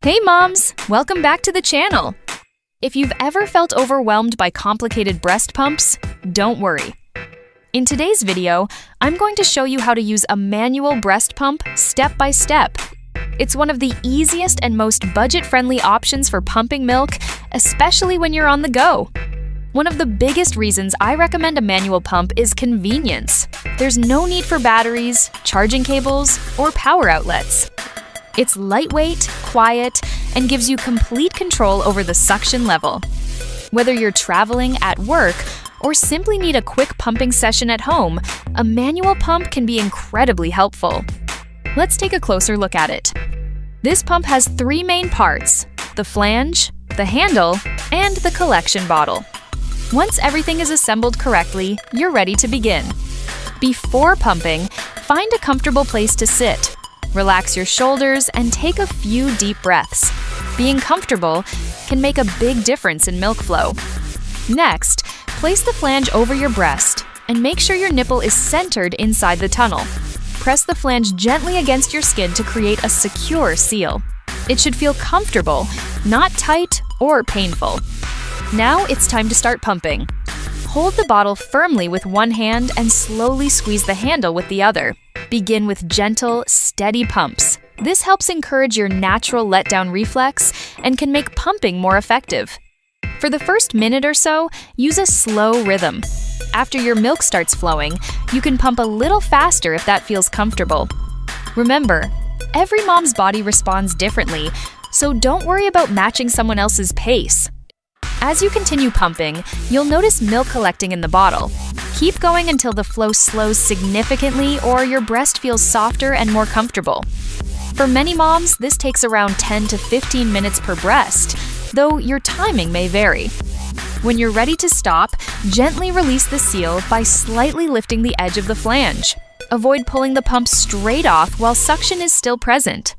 Hey moms, welcome back to the channel. If you've ever felt overwhelmed by complicated breast pumps, don't worry. In today's video, I'm going to show you how to use a manual breast pump step by step. It's one of the easiest and most budget-friendly options for pumping milk, especially when you're on the go. One of the biggest reasons I recommend a manual pump is convenience. There's no need for batteries, charging cables, or power outlets. It's lightweight, quiet, and gives you complete control over the suction level. Whether you're traveling, at work, or simply need a quick pumping session at home, a manual pump can be incredibly helpful. Let's take a closer look at it. This pump has three main parts: the flange, the handle, and the collection bottle. Once everything is assembled correctly, you're ready to begin. Before pumping, find a comfortable place to sit. Relax your shoulders and take a few deep breaths. Being comfortable can make a big difference in milk flow. Next, place the flange over your breast and make sure your nipple is centered inside the tunnel. Press the flange gently against your skin to create a secure seal. It should feel comfortable, not tight or painful. Now it's time to start pumping. Hold the bottle firmly with one hand and slowly squeeze the handle with the other. Begin with gentle, steady pumps. This helps encourage your natural letdown reflex and can make pumping more effective. For the first minute or so, use a slow rhythm. After your milk starts flowing, you can pump a little faster if that feels comfortable. Remember, every mom's body responds differently, so don't worry about matching someone else's pace. As you continue pumping, you'll notice milk collecting in the bottle. Keep going until the flow slows significantly or your breast feels softer and more comfortable. For many moms, this takes around 10 to 15 minutes per breast, though your timing may vary. When you're ready to stop, gently release the seal by slightly lifting the edge of the flange. Avoid pulling the pump straight off while suction is still present.